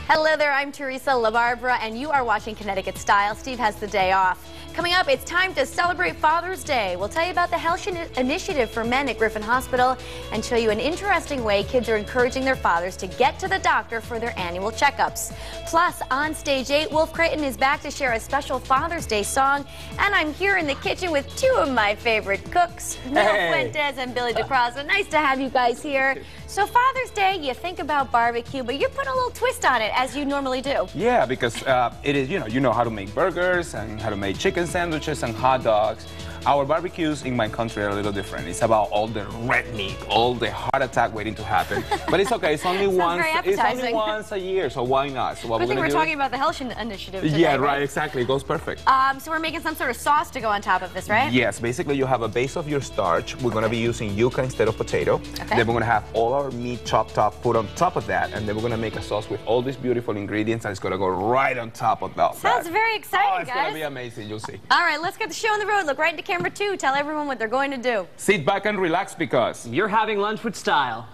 Hello there, I'm Teresa LaBarbera, and you are watching Connecticut Style. Steve has the day off. Coming up, it's time to celebrate Father's Day. We'll tell you about the health initiative for men at Griffin Hospital and show you an interesting way kids are encouraging their fathers to get to the doctor for their annual checkups. Plus, on Stage 8, Wolf Creighton is back to share a special Father's Day song, and I'm here in the kitchen with two of my favorite cooks, Mel Fuentes and Billy DeCross. Nice to have you guys here. So Father's Day, you think about barbecue, but you're putting a little twist on it, as you normally do. Yeah, because it is, you know how to make burgers and how to make chicken sandwiches and hot dogs. Our barbecues in my country are a little different. It's about all the red meat, all the heart attack waiting to happen. But it's okay. It's only once. It's only once a year, so why not? So what I think we're talking about the health initiative today. Yeah, right. Exactly. It goes perfect. So we're making some sort of sauce to go on top of this, right? Yes. Basically, you have a base of your starch. We're going to be using yuca instead of potato. Okay. Then we're going to have all our meat chopped up, put on top of that, and then we're going to make a sauce with all these beautiful ingredients, and it's going to go right on top of that. Sounds very exciting, guys. It's going to be amazing. You'll see. All right, let's get the show on the road. Look right into camera 2. Tell everyone what they're going to do. Sit back and relax because you're having lunch with style.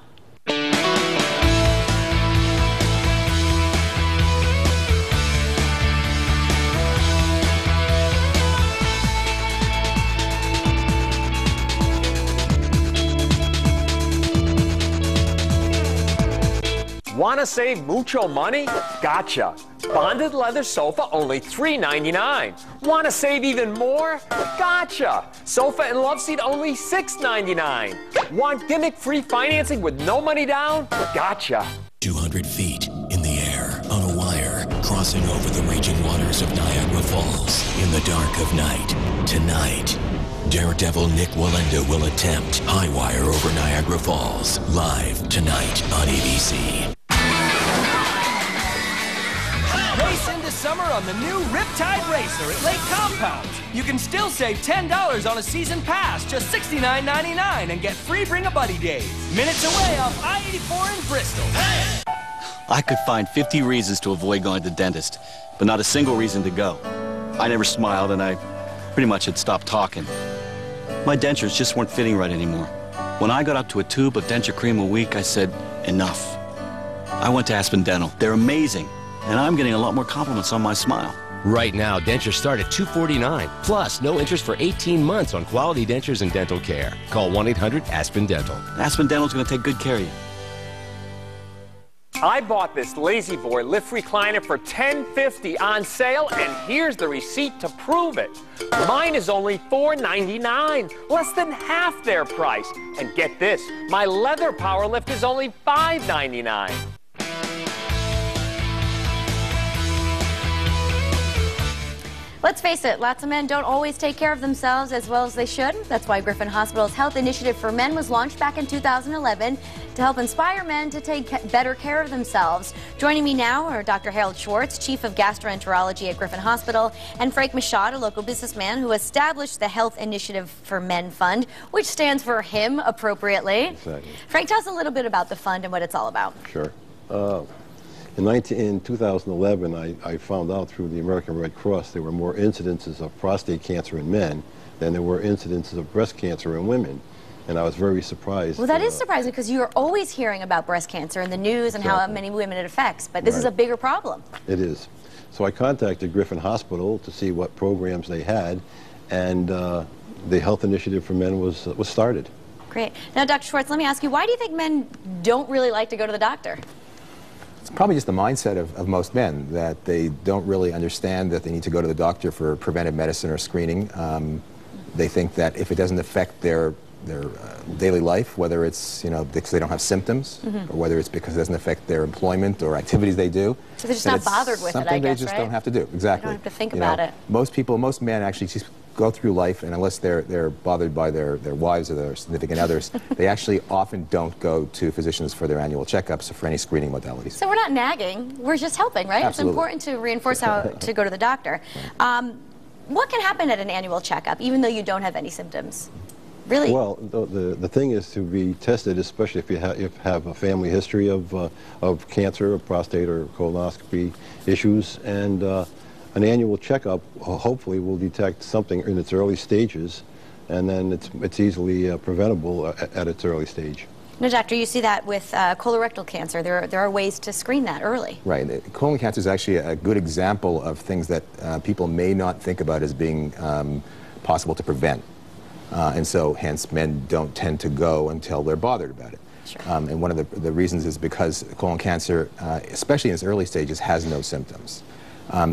Want to save mucho money? Gotcha. Bonded leather sofa, only $3.99. Want to save even more? Gotcha. Sofa and love seat, only $6.99. Want gimmick-free financing with no money down? Gotcha. 200 feet in the air, on a wire, crossing over the raging waters of Niagara Falls. In the dark of night, tonight, Daredevil Nick Wallenda will attempt High Wire over Niagara Falls, live tonight on ABC. Race into summer on the new Riptide Racer at Lake Compound. You can still save $10 on a season pass, just $69.99, and get free Bring a Buddy days. Minutes away off I-84 in Bristol. Hey! I could find 50 reasons to avoid going to the dentist, but not a single reason to go. I never smiled, and I pretty much had stopped talking. My dentures just weren't fitting right anymore. When I got up to a tube of denture cream a week, I said, enough. I went to Aspen Dental. They're amazing. And I'm getting a lot more compliments on my smile. Right now, dentures start at $249. Plus, no interest for 18 months on quality dentures and dental care. Call 1-800-ASPEN-DENTAL. Aspen Dental's going to take good care of you. I bought this Lazy Boy lift recliner for $10.50 on sale, and here's the receipt to prove it. Mine is only $4.99, less than half their price. And get this, my leather power lift is only $5.99. Let's face it, lots of men don't always take care of themselves as well as they should. That's why Griffin Hospital's Health Initiative for Men was launched back in 2011 to help inspire men to take better care of themselves. Joining me now are Dr. Harold Schwartz, Chief of Gastroenterology at Griffin Hospital, and Frank Michaud, a local businessman who established the Health Initiative for Men Fund, which stands for him appropriately. Exactly. Frank, tell us a little bit about the fund and what it's all about. Sure. In 2011, I found out through the American Red Cross there were more incidences of prostate cancer in men than there were incidences of breast cancer in women. And I was very surprised. Well, that is surprising because you're always hearing about breast cancer in the news and how many women it affects. But this is a bigger problem. It is. So I contacted Griffin Hospital to see what programs they had, and the Health Initiative for Men was started. Great. Now, Dr. Schwartz, let me ask you, why do you think men don't really like to go to the doctor? It's probably just the mindset of most men, that they don't really understand that they need to go to the doctor for preventive medicine or screening. They think that if it doesn't affect their daily life, whether it's because they don't have symptoms, or whether it's because it doesn't affect their employment or activities they do. So they're just not bothered with it, I guess, something they just don't have to do. Exactly. They don't have to think about it. Most men actually just go through life, and unless they're bothered by their wives or their significant others, they actually often don't go to physicians for their annual checkups or for any screening modalities. So we're not nagging, we're just helping, right? Absolutely. It's important to reinforce how to go to the doctor. What can happen at an annual checkup, even though you don't have any symptoms? Really? Well, the thing is to be tested, especially if you have a family history of cancer, of prostate or colonoscopy issues, and an annual checkup hopefully will detect something in its early stages, and then it's easily preventable at its early stage. No, doctor, you see that with colorectal cancer. There are ways to screen that early. Right. Colon cancer is actually a good example of things that people may not think about as being possible to prevent. And so, hence, men don't tend to go until they're bothered about it. Sure. And one of the reasons is because colon cancer, especially in its early stages, has no symptoms.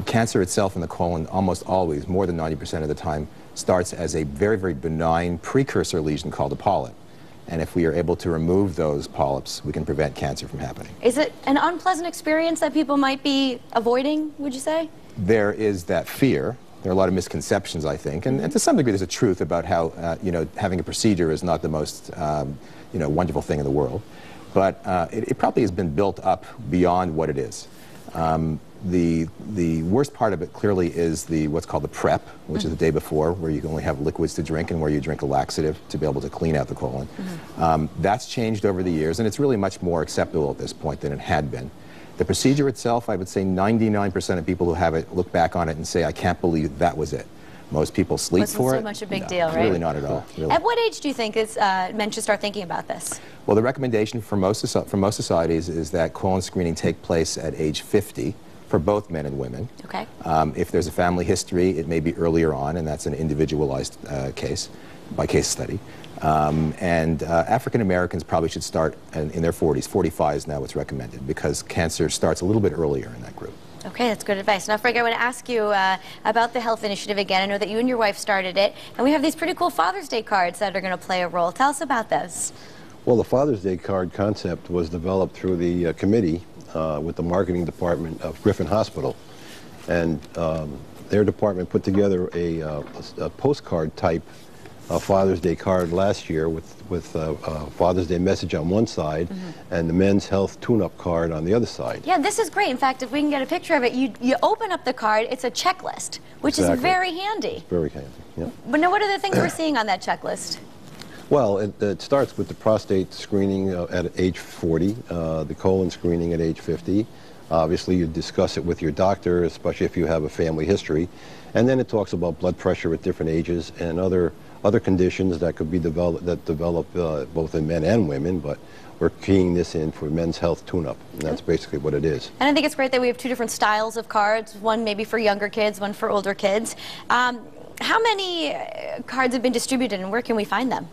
Cancer itself in the colon almost always, more than 90% of the time, starts as a very, very benign precursor lesion called a polyp. And if we are able to remove those polyps, we can prevent cancer from happening. Is it an unpleasant experience that people might be avoiding, would you say? There is that fear. There are a lot of misconceptions, I think, and to some degree there's a truth about how, you know, having a procedure is not the most, you know, wonderful thing in the world. But it probably has been built up beyond what it is. The worst part of it clearly is what's called the prep, which is the day before, where you can only have liquids to drink and where you drink a laxative to be able to clean out the colon. That's changed over the years, and it's really much more acceptable at this point than it had been. The procedure itself, I would say 99% of people who have it look back on it and say, I can't believe that was it. Most people sleep for it. Wasn't so much a big deal, right? Really not at all. Really. At what age do you think men should start thinking about this? Well, the recommendation for most societies is that colon screening take place at age 50 for both men and women. Okay. If there's a family history, it may be earlier on, and that's an individualized case study. African Americans probably should start in their 40s. 45 is now what's recommended because cancer starts a little bit earlier in that group. Okay, that's good advice. Now, Frank, I want to ask you about the health initiative again. I know that you and your wife started it, and we have these pretty cool Father's Day cards that are going to play a role. Tell us about this. Well, the Father's Day card concept was developed through the committee with the marketing department of Griffin Hospital. And their department put together a postcard type Father's Day card last year with Father's Day message on one side and the men's health tune-up card on the other side. Yeah, this is great. In fact, if we can get a picture of it, you open up the card, it's a checklist, which is very handy. It's very handy, yeah. But now what are the things we're seeing on that checklist? Well, it starts with the prostate screening at age 40, the colon screening at age 50. Obviously, you discuss it with your doctor, especially if you have a family history. And then it talks about blood pressure at different ages and other conditions that could be develop both in men and women, but we're keying this in for men's health tune-up, and that's basically what it is. And I think it's great that we have two different styles of cards, one maybe for younger kids, one for older kids. How many cards have been distributed, and where can we find them?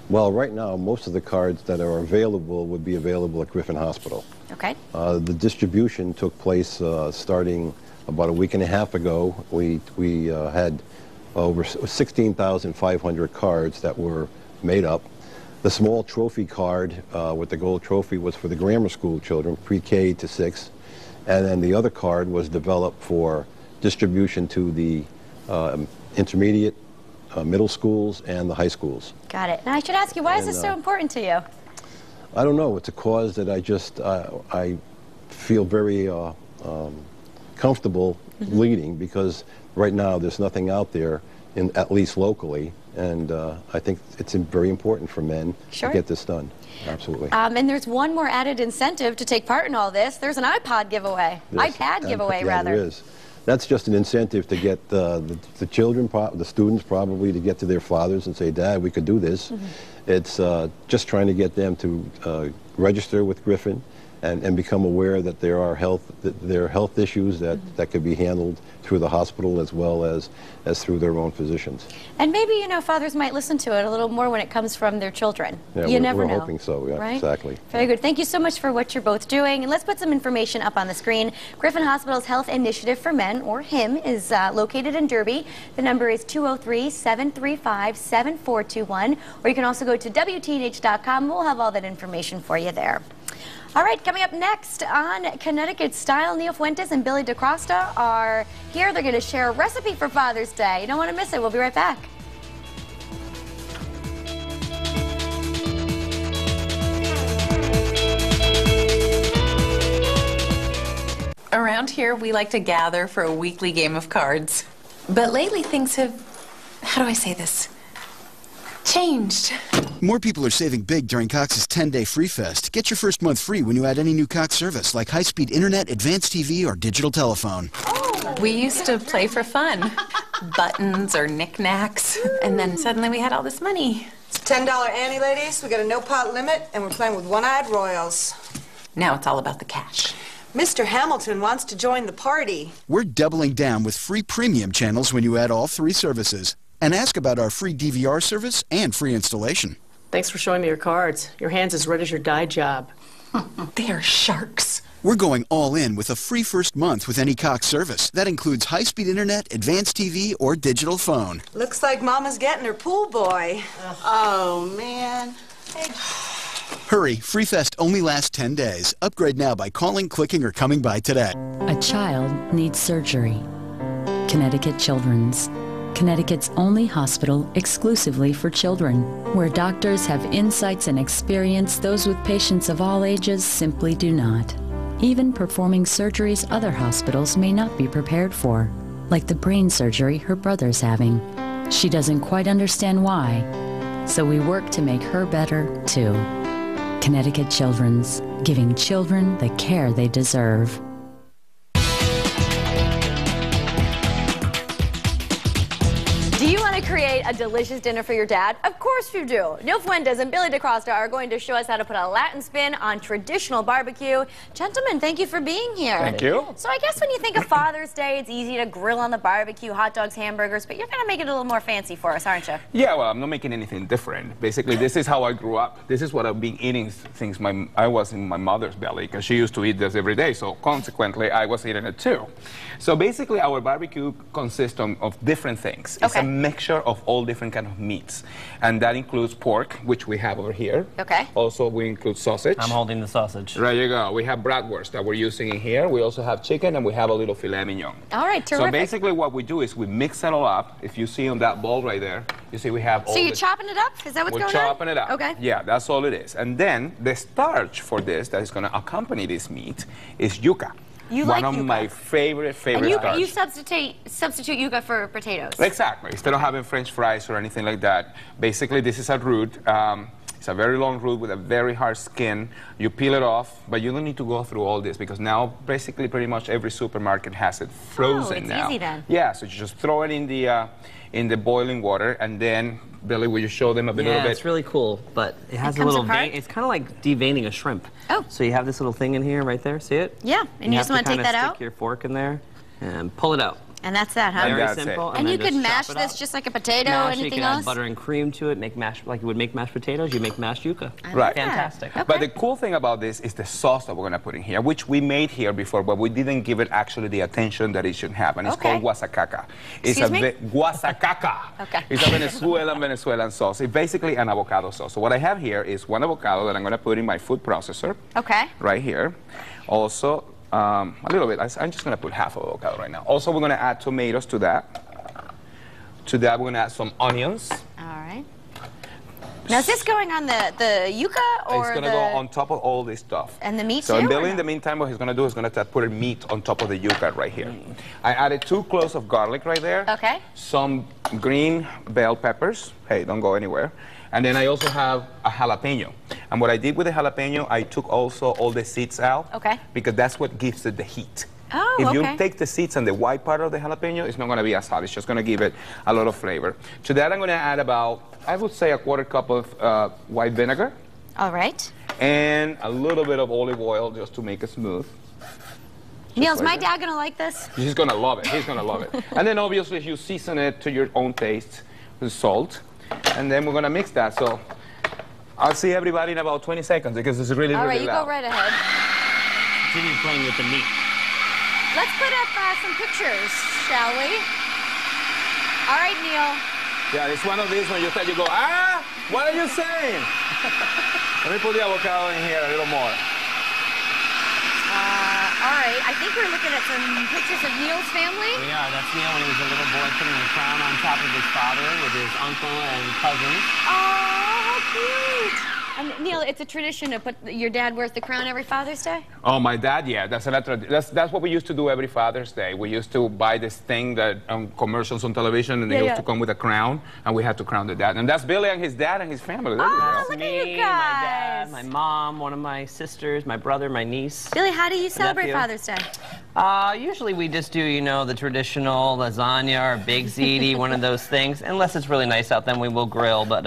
Well, right now, most of the cards that are available would be available at Griffin Hospital. Okay. The distribution took place starting about a week and a half ago. We had over 16,500 cards that were made up. The small trophy card with the gold trophy was for the grammar school children, pre-K to 6. And then the other card was developed for distribution to the intermediate, middle schools, and the high schools. Got it. And I should ask you, why is this so important to you? I don't know. It's a cause that I feel very comfortable leading, because right now there's nothing out there, at least locally, and I think it's very important for men to get this done. Absolutely. And there's one more added incentive to take part in all this. There's an iPod giveaway. iPad giveaway, rather. There is. That's just an incentive to get the children, the students probably, to get to their fathers and say, Dad, we could do this. It's just trying to get them to register with Griffin and become aware that there are health issues that could be handled through the hospital as well as through their own physicians. And maybe, you know, fathers might listen to it a little more when it comes from their children. Yeah, you never know. We're hoping so, yeah, right? Exactly. Very good. Thank you so much for what you're both doing. And let's put some information up on the screen. Griffin Hospital's Health Initiative for Men, or HIM, is located in Derby. The number is 203-735-7421. Or you can also go to WTNH.com. We'll have all that information for you there. All right, coming up next on Connecticut Style, Neil Fuentes and Billy DeCrosta are here. They're going to share a recipe for Father's Day. You don't want to miss it. We'll be right back. Around here, we like to gather for a weekly game of cards. But lately, things have, how do I say this, changed. More people are saving big during Cox's 10-day free fest. Get your first month free when you add any new Cox service, like high-speed internet, advanced TV, or digital telephone. Oh, We used to play for fun. Buttons or knickknacks. And then suddenly we had all this money. It's $10 ante, ladies. We got a no-pot limit, and we're playing with one-eyed royals. Now it's all about the cash. Mr. Hamilton wants to join the party. We're doubling down with free premium channels when you add all 3 services. And ask about our free DVR service and free installation. Thanks for showing me your cards. Your hand's as red as your dye job. They are sharks. We're going all in with a free first month with any Cox service. That includes high-speed internet, advanced TV, or digital phone. Looks like Mama's getting her pool boy. Oh, man. Hurry, Free Fest only lasts 10 days. Upgrade now by calling, clicking, or coming by today. A child needs surgery. Connecticut Children's. Connecticut's only hospital exclusively for children, where doctors have insights and experience those with patients of all ages simply do not. Even performing surgeries other hospitals may not be prepared for, like the brain surgery her brother's having. She doesn't quite understand why, so we work to make her better, too. Connecticut Children's, giving children the care they deserve. Do you want to create a delicious dinner for your dad? Of course you do. Neil Fuentes and Billy DaCosta are going to show us how to put a Latin spin on traditional barbecue. Gentlemen, thank you for being here. Thank you. So I guess when you think of Father's Day, it's easy to grill on the barbecue, hot dogs, hamburgers, but you're going to make it a little more fancy for us, aren't you? Yeah, well, I'm not making anything different. Basically, this is how I grew up. This is what I've been eating since I was in my mother's belly, because she used to eat this every day, so consequently, I was eating it too. So basically, our barbecue consists of different things. It's a mixture of all different kind of meats, and that includes pork, which we have over here. Okay. Also, we include sausage. I'm holding the sausage. There you go. We have bratwurst that we're using in here. We also have chicken, and we have a little filet mignon. All right, terrific. So basically, what we do is we mix it all up. If you see on that bowl right there, you see we have all. So you're chopping it up? Is that what's going on? We're chopping it up. Okay. Yeah, that's all it is. And then the starch for this that is going to accompany this meat is yuca. You One like of yuca. my favorite And starch. you substitute yuca for potatoes. Exactly. Instead of having French fries or anything like that, basically this is a root. It's a very long root with a very hard skin. You peel it off, but you don't need to go through all this because now basically pretty much every supermarket has it frozen it's now. easy then. Yeah, so you just throw it in the boiling water, and then Billy, will you show them a little bit? Yeah, it's really cool, but it has a little vein. It's kind of like deveining a shrimp. Oh. So you have this little thing in here, right there. See it? Yeah, and you just want to take that out? Stick your fork in there and pull it out. And that's that, huh? Very simple. And you then could just mash chop it this up. just like a potato, Mash it, anything you can else? add butter and cream to it, make mashed, like you would make mashed potatoes, you make mashed yuca. Right. Fantastic. Okay. But the cool thing about this is the sauce that we're going to put in here, which we made here before, but we didn't give it actually the attention that it should have. And it's called guasacaca. Excuse me? Guasacaca. Okay. It's a Venezuelan sauce. It's basically an avocado sauce. So what I have here is one avocado that I'm going to put in my food processor. Okay. Right here. Also, a little bit. I'm just going to put half of avocado right now. Also, we're going to add tomatoes to that. To that, we're going to add some onions. All right. Now, is this going on the yuca or it's going to go on top of all this stuff. And the meat so too? So Billy, in the meantime, what he's going to do is going to put a meat on top of the yuca right here. I added 2 cloves of garlic right there. Okay. Some green bell peppers. Hey, don't go anywhere. And then I also have a jalapeno. And what I did with the jalapeno, I took also all the seeds out. Okay. Because that's what gives it the heat. Oh, if okay. you take the seeds and the white part of the jalapeno, it's not going to be as hot. It's just going to give it a lot of flavor. To that, I'm going to add about, I would say, a 1/4 cup of white vinegar. All right. And a little bit of olive oil just to make it smooth. Neil, is my dad going to like this? He's going to love it. He's going to love it. And then, obviously, you season it to your own taste with salt. And then we're going to mix that. So I'll see everybody in about 20 seconds because it's really, All right, really loud. you go right ahead. Continue playing with the meat. Let's put up some pictures, shall we? All right, Neil. Yeah, it's one of these when you start, you go, ah, what are you saying? Let me put the avocado in here a little more. All right, I think we're looking at some pictures of Neil's family. We are. That's Neil when he was a little boy putting a crown on top of his father with his uncle and cousins. Oh, how cute. Neil, it's a tradition to put your dad wears the crown every Father's Day? Oh, my dad, yeah. That's what we used to do every Father's Day. We used to buy this thing that commercials on television, and they used to come with a crown, and we had to crown the dad. And that's Billy and his dad and his family. Oh, look at you guys. My mom, one of my sisters, my brother, my niece. Billy, how do you celebrate nephew. Father's Day? Usually we just do, you know, the traditional lasagna or big ziti, one of those things. Unless it's really nice out, then we will grill. But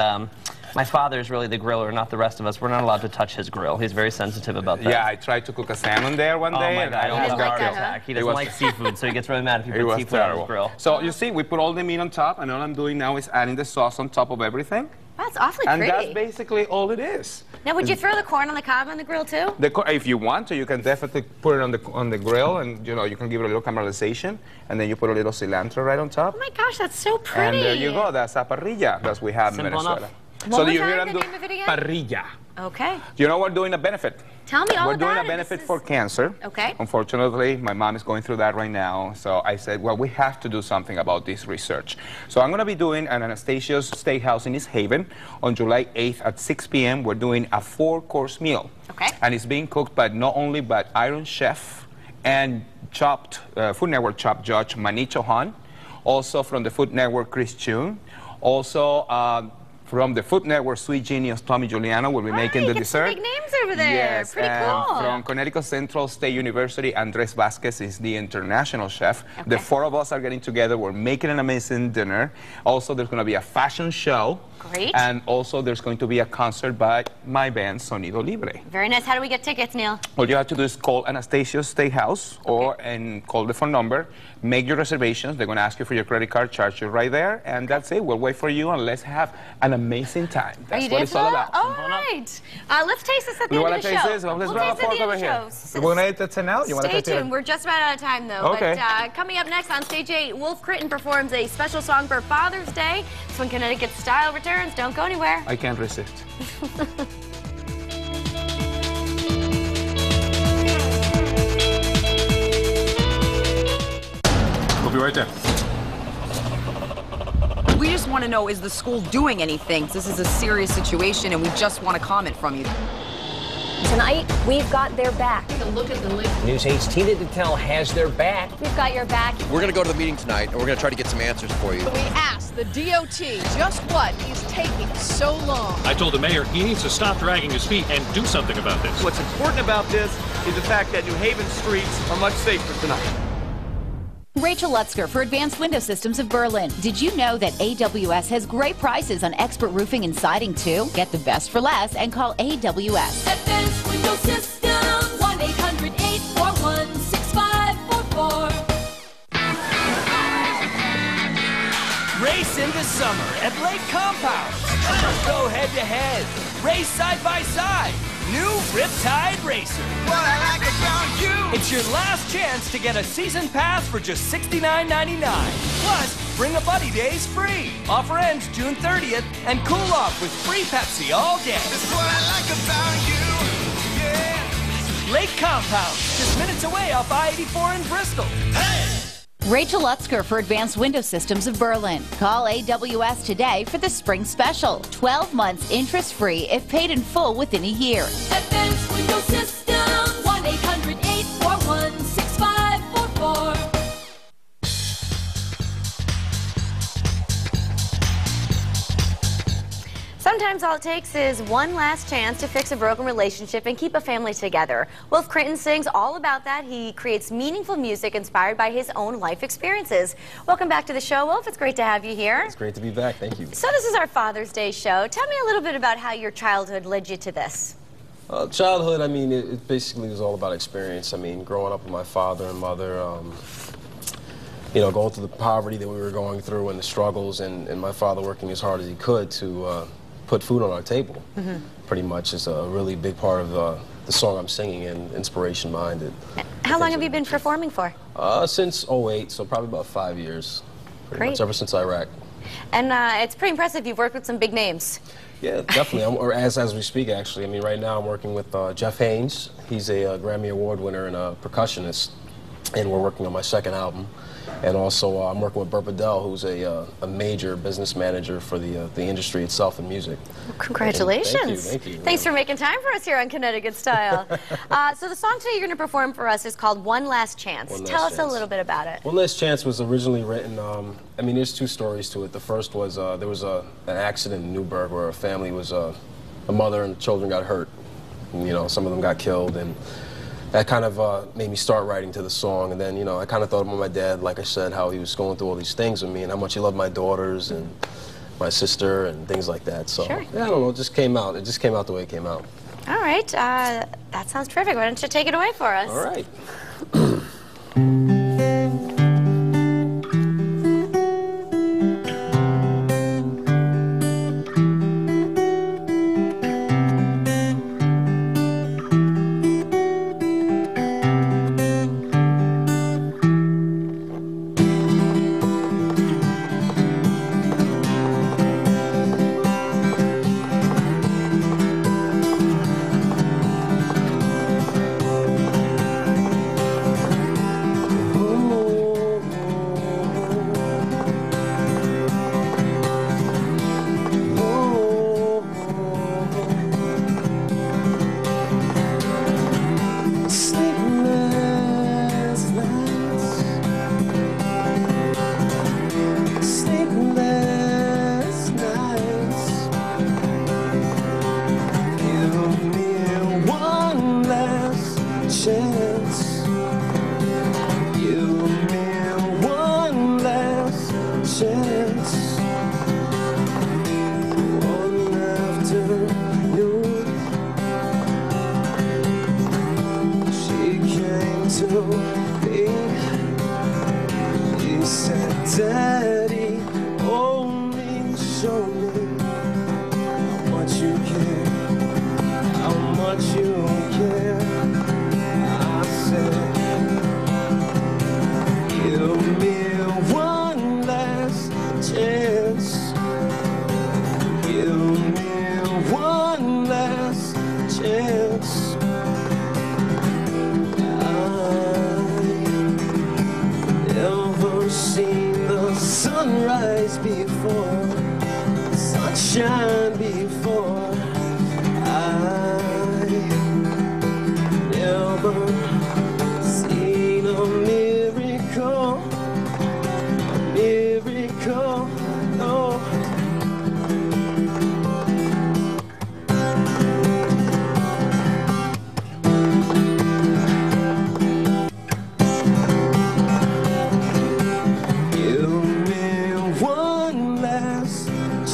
my father is really the griller, not the rest of us. We're not allowed to touch his grill. He's very sensitive about that. Yeah, I tried to cook a salmon there one day. Oh my God, and he I like that, He doesn't like seafood, so he gets really mad if you put seafood on his grill. So you see, we put all the meat on top, and all I'm doing now is adding the sauce on top of everything. That's awfully and pretty. And that's basically all it is. Now, would you throw the corn on the cob on the grill too? If you want to, you can definitely put it on the grill, and you know you can give it a little caramelization, and then you put a little cilantro right on top. Oh my gosh, that's so pretty. And there you go. That's a parrilla that we have in Venezuela. Enough. So do you hear the name of it again? Parrilla. Okay. Do you know we're doing a benefit? Tell me all We're about it. doing a benefit for cancer. Okay. Unfortunately, my mom is going through that right now. So I said, well, we have to do something about this research. So I'm going to be doing an Anastasia's Steakhouse in East Haven on July 8th at 6 p.m. We're doing a 4-course meal. Okay. And it's being cooked by not only by Iron Chef and Food Network Chopped Judge Manicho Han, also from the Food Network Chris Chun, also from the Food Network Sweet Genius Tommy Giuliano will be making the dessert. Some big names over there. Yes, pretty and cool. from Connecticut Central State University, Andres Vasquez is the international chef. Okay. The 4 of us are getting together. We're making an amazing dinner. Also, there's going to be a fashion show. Great. And also, there's going to be a concert by my band, Sonido Libre. Very nice. How do we get tickets, Neil? All you have to do is call Anastasia's Steakhouse and call the phone number. Make your reservations. They're going to ask you for your credit card, charge you right there, and that's it. We'll wait for you, and let's have an amazing time. That's what it's all about. All right. Let's taste this at the end of the show. You want to taste this? Let's grab a fork over here. We're going to eat it now? Stay tuned. We're just about out of time, though. Okay. But coming up next on Stage 8, Wolf Critton performs a special song for Father's Day. It's when Connecticut Style returns. Don't go anywhere. I can't resist. We'll be right there. We just want to know, is the school doing anything? This is a serious situation, and we just want a comment from you. Tonight, we've got their back. Take a look at the list. News 8's Tina Detel has their back. We've got your back. We're going to go to the meeting tonight, and we're going to try to get some answers for you. We asked the DOT just what is taking so long. I told the mayor he needs to stop dragging his feet and do something about this. What's important about this is the fact that New Haven streets are much safer tonight. Rachel Lutzker for Advanced Window Systems of Berlin. Did you know that AWS has great prices on expert roofing and siding too? Get the best for less and call AWS. Advanced Window Systems, 1-800-841-6544. Race into summer at Lake Compound. Go head to head. Race side by side. New Riptide Racer. What I like about you. It's your last chance to get a season pass for just $69.99. Plus, bring a buddy days free. Offer ends June 30th and cool off with free Pepsi all day. That's what I like about you. Yeah. Lake Compound, just minutes away off I-84 in Bristol. Hey! Rachel Lutzker for Advanced Window Systems of Berlin. Call AWS today for the spring special. 12 months interest-free if paid in full within a year. Advanced Window Systems, 1-800-841-6544. Sometimes all it takes is one last chance to fix a broken relationship and keep a family together. Wolf Critton sings all about that. He creates meaningful music inspired by his own life experiences. Welcome back to the show, Wolf. It's great to have you here. It's great to be back. Thank you. So this is our Father's Day show. Tell me a little bit about how your childhood led you to this. Childhood, I mean, it basically was all about experience. I mean, growing up with my father and mother, you know, going through the poverty that we were going through and the struggles, and my father working as hard as he could to put food on our table, pretty much is a really big part of the song I'm singing and inspiration behind it. How long have you been performing for? Since 08, so probably about 5 years. Pretty much ever since Iraq. And it's pretty impressive. You've worked with some big names. Yeah, definitely. Or as we speak, actually. I mean, right now I'm working with Jeff Haynes. He's a Grammy Award winner and a percussionist, and we're working on my second album. And also, I'm working with Burt Bedell, who's a major business manager for the industry itself in music. Well, congratulations. Thank you. Thanks for making time for us here on Connecticut Style. So the song today you're going to perform for us is called One Last Chance. Tell us a little bit about it. One Last Chance was originally written, I mean, there's two stories to it. The first was there was an accident in Newburgh where a family was, a mother and children got hurt. You know, some of them got killed, and that kind of made me start writing to the song. And then, you know, I kind of thought about my dad, like I said, how he was going through all these things with me and how much he loved my daughters and my sister and things like that. So, Sure. yeah, I don't know, it just came out. It just came out the way it came out. All right, that sounds terrific. Why don't you take it away for us? All right. Daddy, only show me how much you care, how much you care. I said, give me one last chance. Give me one last chance. Seen the sunrise before, sunshine before. I never seen a miracle, no.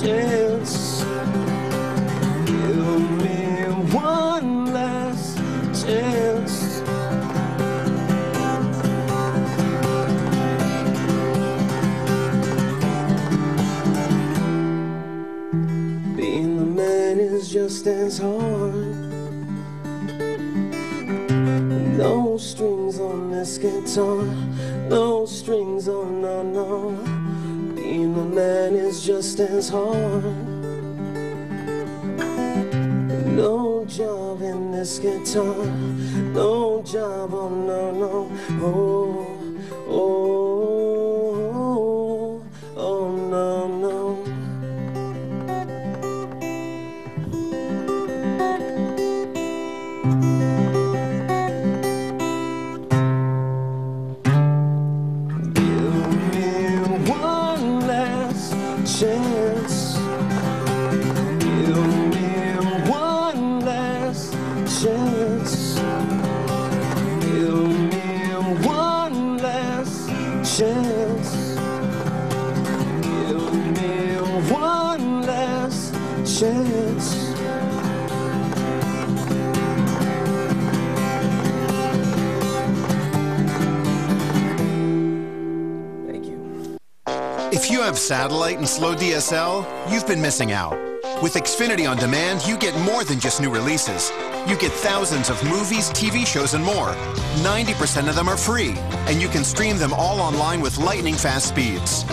Chance. Give me one last chance. Being the man is just as hard. No strings on this guitar, no strings on, no. Being a man is just as hard. No job in this guitar, no job, oh no. Oh no. Chance. Give me one last chance. Give me one last chance. Give me one last chance. If you have satellite and slow DSL, you've been missing out. With Xfinity On Demand, you get more than just new releases. You get thousands of movies, TV shows, and more. 90% of them are free, and you can stream them all online with lightning-fast speeds.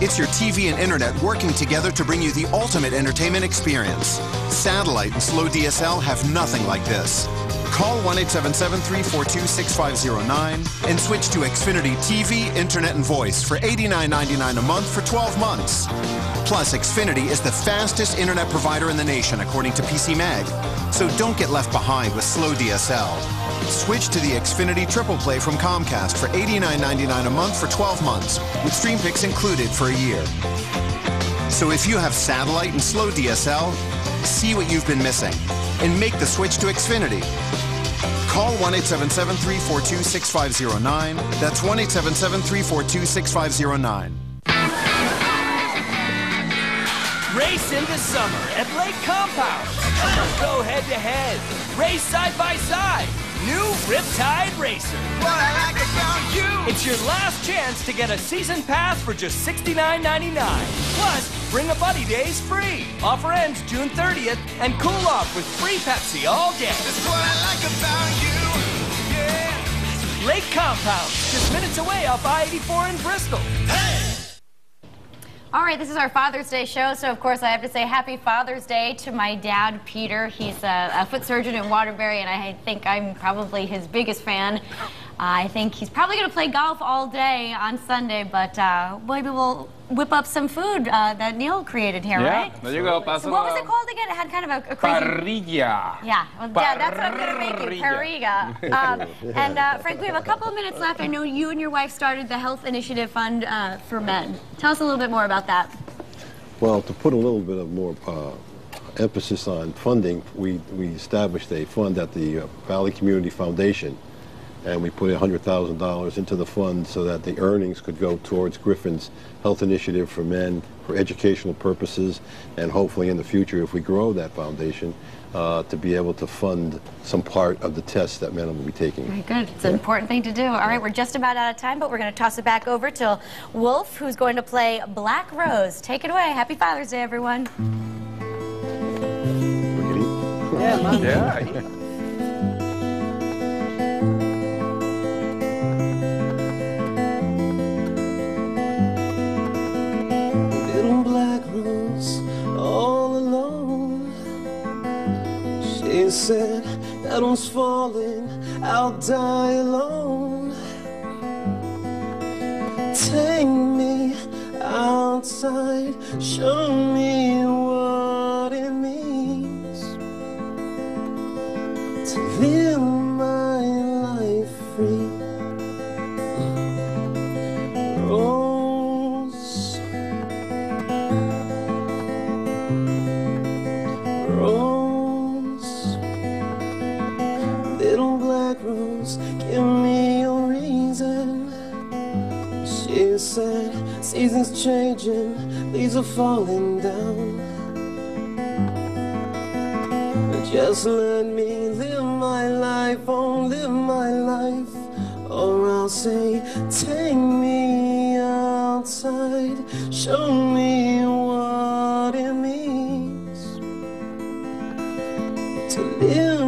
It's your TV and internet working together to bring you the ultimate entertainment experience. Satellite and slow DSL have nothing like this. Call 1-877-342-6509 and switch to Xfinity TV, Internet, and Voice for $89.99 a month for 12 months. Plus, Xfinity is the fastest internet provider in the nation, according to PC Mag. So don't get left behind with slow DSL. Switch to the Xfinity Triple Play from Comcast for $89.99 a month for 12 months, with Stream Picks included for a year. So if you have satellite and slow DSL, see what you've been missing. and make the switch to Xfinity. Call 1-877-342-6509. That's 1-877-342-6509. Race into summer at Lake Compound. Go head-to-head. Race side-by-side. New Riptide Racer. What I like about you. It's your last chance to get a season pass for just $69.99. Plus, bring a buddy days free. Offer ends June 30th and cool off with free Pepsi all day. That's what I like about you. Yeah. Lake Compound, just minutes away off I-84 in Bristol. Hey! All right, this is our Father's Day show, so of course I have to say Happy Father's Day to my dad, Peter. He's a foot surgeon in Waterbury, and I think I'm probably his biggest fan. I think he's probably going to play golf all day on Sunday, but maybe we'll whip up some food that Neil created here, right? Yeah, there you go. So what was it called again? It had kind of a crazy... Parrilla. Yeah, well, yeah, that's what I'm going to make you, parrilla. And Frank, we have a couple of minutes left. I know you and your wife started the Health Initiative Fund for Men. Tell us a little bit more about that. Well, to put a little bit of more emphasis on funding, we established a fund at the Valley Community Foundation, and we put $100,000 into the fund so that the earnings could go towards Griffin's Health Initiative for Men for educational purposes, and hopefully in the future, if we grow that foundation, to be able to fund some part of the tests that men will be taking. Very good. It's an important thing to do. All right, we're just about out of time, but we're going to toss it back over to Wolf, who's going to play Black Rose. Take it away. Happy Father's Day, everyone. Yeah, Mom. Yeah. Little black rose all alone. She said that one's falling, I'll die alone. Take me outside, show me what it means to live my life free. Rose, rose, little black rose, give me a reason. She said, seasons changing, leaves are falling down. Just let me live my life, oh, live my life. Or I'll say, take me outside, show me what it means to live